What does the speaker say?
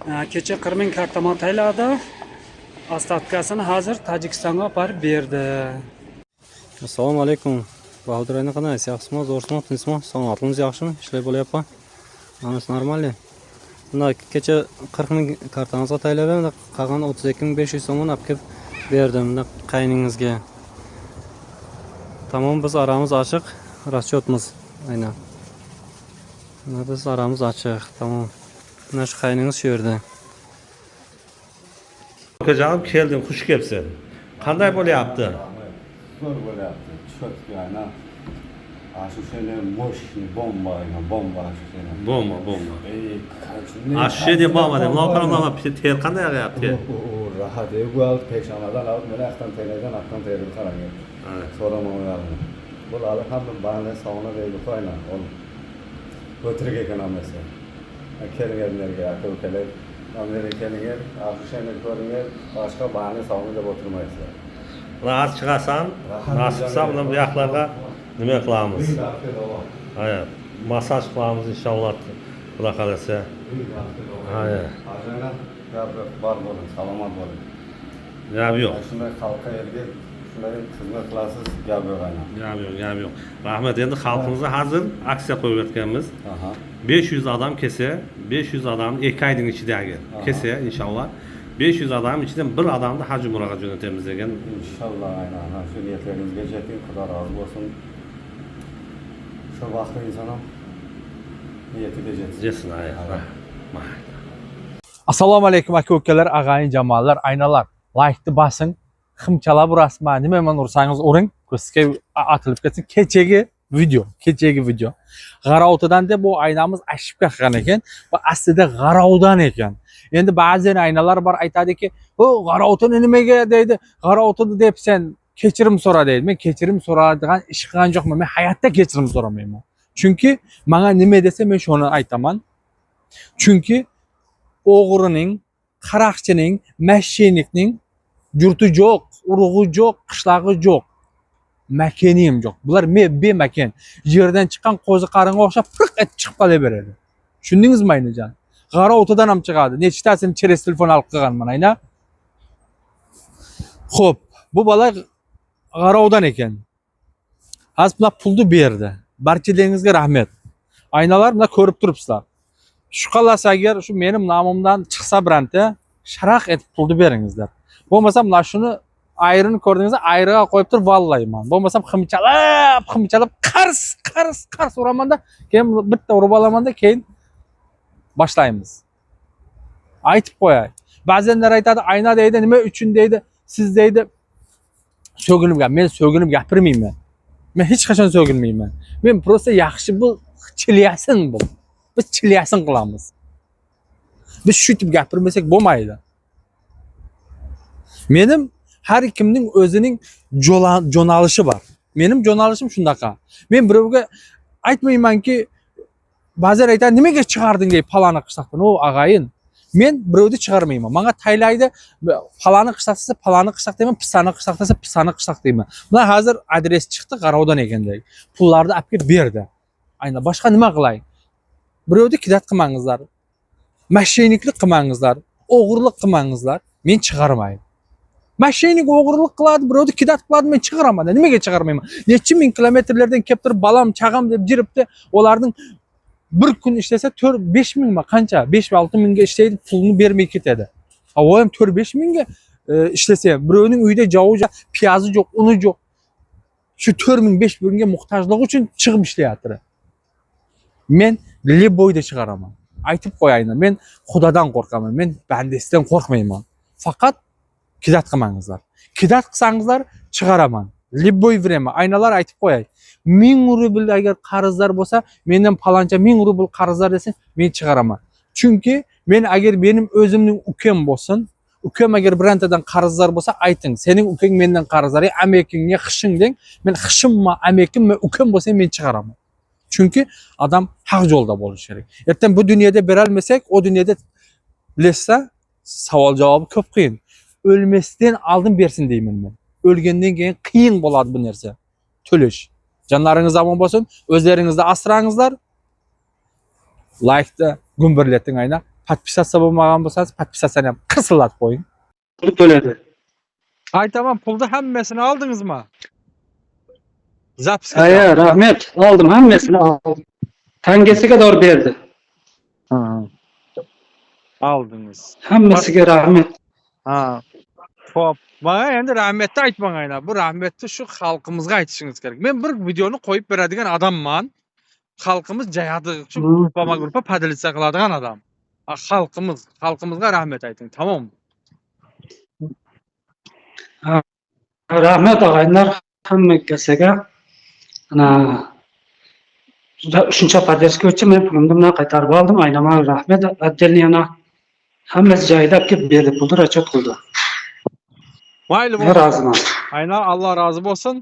Kecha 40 ming kartamon tayladi. Ostatkasini hozir Tojikistonga olib berdi. Assalomu alaykum. Bahodir aka qanday? Yaxshimi, zo'rsizmi, tinchmi? Salomatligingiz yaxshimi? Ishlar bo'lyapti? Hammasi normal. Bunda kecha 40 ming kartamizga tayyorlanib, qolgan 32.500 so'mni olib kelib berdim qayningizga. Tamam, biz aramiz ochiq, raschyotimiz. Aynan. Biz aramiz ochiq. Tamam. Mana shu qayningiz shu yerda. Hocam keldim, xush kelibsiz. Qanday bo'lyapti? Zo'r bo'lyapti. Cho'tki ana. Shu sene moshni bomba. Bomba. Ashshi deb bo'lmadi. Loqaramama ter qanday yog'yapti? Rahat bu peshonadan olib meni aqdan taylagan aqdan tayyorib qarang. So'ramayapman. Bular ham bana savna deydi qo'yna. O'tirga ekanamasa. Kelganlarga aka-ukalar Amerikaga afishani ko'ringan boshqa bahane savna deb o'tirmaysizlar. Rahat chiqasan, nasibsa bilan bu yoqlarga nima qilamiz? Hayır, masaj qilamiz inshaalloh. Xudo xolasa. Hayır. Ajana bor bo'ling, salomat bo'ling. Gap yo'q. Shunday xalqqa yerga shunday xizmat qilasiz, gap yo'q ana. Gap yo'q. Rahmat. Endi xalqimizga hozir aksiya qo'yayotganmiz. 500 adam kelsa, 500 adam 2 oyning ichidagi kelsa inshaalloh 500 adam ichidan bir odamni haj umraga jo'natamiz degan. İnşallah aynen. Şu niyetlerimizga yeting, Xudo razı olsun. Şu vaqtda inson ham niyatiga yetsin. Jetsin. Assalomu alaykum aka-ukalar, ag'ayin jamoalar, aynalar. Like'ni bosing, ximchalab urasizmi? Nima men ursangiz uring, ko'zga atilib ketsin. Kechagi video. G'arovtidan deb bu aynamiz ashibga qilgan ekan va aslida g'arovdan ekan. Endi ba'zi aynalar bor aytadiki, "O, g'arovtini nimaga deydi? G'arovtini deb sen kechirim so'ra" deydi. Men kechirim so'radigan ish qilgan yo'qman. Men hayotda kechirim so'ramayman. Chunki menga nima desa men shuni aytaman. Chunki o'g'rining, qaraqchining, mashshenikning yurti yo'q, urug'i yo'q, qishlog'i yo'q. Makeniyim yo'q. Bular bemaken. Yerdan chiqqan qo'zi qaringa o'xshab piq etib chiqib qolaveradi. Tushundingizmi aynajon? G'arovtidan ham chiqadi. Nechtasini cheres telefon olib qilganman ayna. Xo'p, bu bola g'arovdan ekan. Hozir bular pulni berdi. Barchalaringizga rahmat. Aynalar buni ko'rib turibsizlar. Shu qalasa agar shu mening nomimdan chiqsa biranta sharaq etib pulni beringizlar. Bo'lmasa mana shuni ayrini ko'rdingizda ayriga qo'yib turib vallayman. Bo'lmasam ximchalab qars uramanda, keyin bitta urib olamanda, keyin boshlaymiz. Aytib qo'yay. Ba'zanlar aytadi, ayna deydi, nima uchun deydi, siz deydi so'ginib gap. Men so'ginib gapirmayman. Men hech qachon so'ginmayman. Men prosta yaxshi bu chiliyasin bu. Biz chiliyasin qilamiz. Biz shu tip gapirmasak bo'lmaydi. Mening har kimning o'zining jo'nalishi bor. Mening jo'nalishim shunaqa. Men birovga aytmaymanki, ba'zan aytadi, nimaga chiqarding deb palani qishloqdan. O ag'ayin. Men birovni chiqarmayman. Menga taylaydi, palani qishloq desa palani qishloq deyman, pisani qishloq desa pisani qishloq deyman. Mana hozir adres chiqdi, G'arovdan ekandek. Pullarni olib kelib berdi. Aynan boshqa nima qilay? Birovni kidat qilmangizlar. Mashsheniklik qilmangizlar, o'g'irlik qilmangizlar. Men chiqarmayman. Mashshenik o'g'irlik qiladi, birovni kidat qiladi, men chiqaraman. Nimaga chiqarmayman? Necha ming kilometrlardan kelib turib balam, chag'am deb jiribdi. Ularning bir kun ishlasa 4-5 mingmi qancha? 5-6 mingga ishlaydi, pulni bermay ketadi. Havo ham 4-5 mingga ishlasa, birovning uyida jovi, piyozi yo'q, uni yo'q. Shu 4 ming, 5 mingga muhtojligi uchun chiqib ishlayapti. Men liboyda chiqaraman. Aytib qo'yayman. Men Xudodan qo'rqaman. Men bandasidan qo'rqmayman. Faqat kidat qilmangizlar. Kidat qilsangizlar chiqaraman. Liboy verema. Aynalar aytib qo'yay. 1000 rubl agar qarzlar bo'lsa, mendan paloncha 1000 rubl qarzlar desang, men chiqaraman. Chunki men agar benim o'zimning ukam bo'lsin, ukam agar birontadan qarzlar bo'lsa, ayting, sening ukang mendan qarzlar, amekingga xishing deng. Men xishimma, amekimma, ukam bo'lsa men chiqaraman. Chunki odam haq yo'lda bo'lishi kerak. Ertaga bu dunyoda bera olmasak, o dunyoda lessa savol javobi ko'p qiyin. Ölmesinden aldın bersin deyman men. Ölgenden keyin qiyin bo'ladi bu narsa. To'lish. Canlarınız aman bo'lsin, o'zlaringizda asrangizlar. Like'da gumburlating ayna. podpisatsiya bo'lmagan bo'lsangiz, podpisatsiyani ham qirsillatib qo'ying. Pul to'ladi. Aytaman, pulni hammasini oldingizmi? Zapiska. Aya, rahmet. Aldım hammasini aldım. Tangasiga dor berdi. Aldınız. Hammasiga rahmet. Ha. Xo'p. Bana endi rahmetni aytmanglar. Bu rahmetni shu xalqimizga aytishingiz kerak. Men bir videoni qo'yib beradigan odamman. Xalqimiz jayadi uchun gruppa podelitsiya qiladigan odam. Xalqimizga rahmet ayting, tamommi? Rahmet ağaylar hammasiga. Ana shuncha podeliska uchun men pulimni bilan qaytarib oldim. Aynaman rahmet. Отдельно yana hammasi joyida kelib berdi. Pulni расчет qildi. Mayli Men roziman. Aynan Allah razı olsun.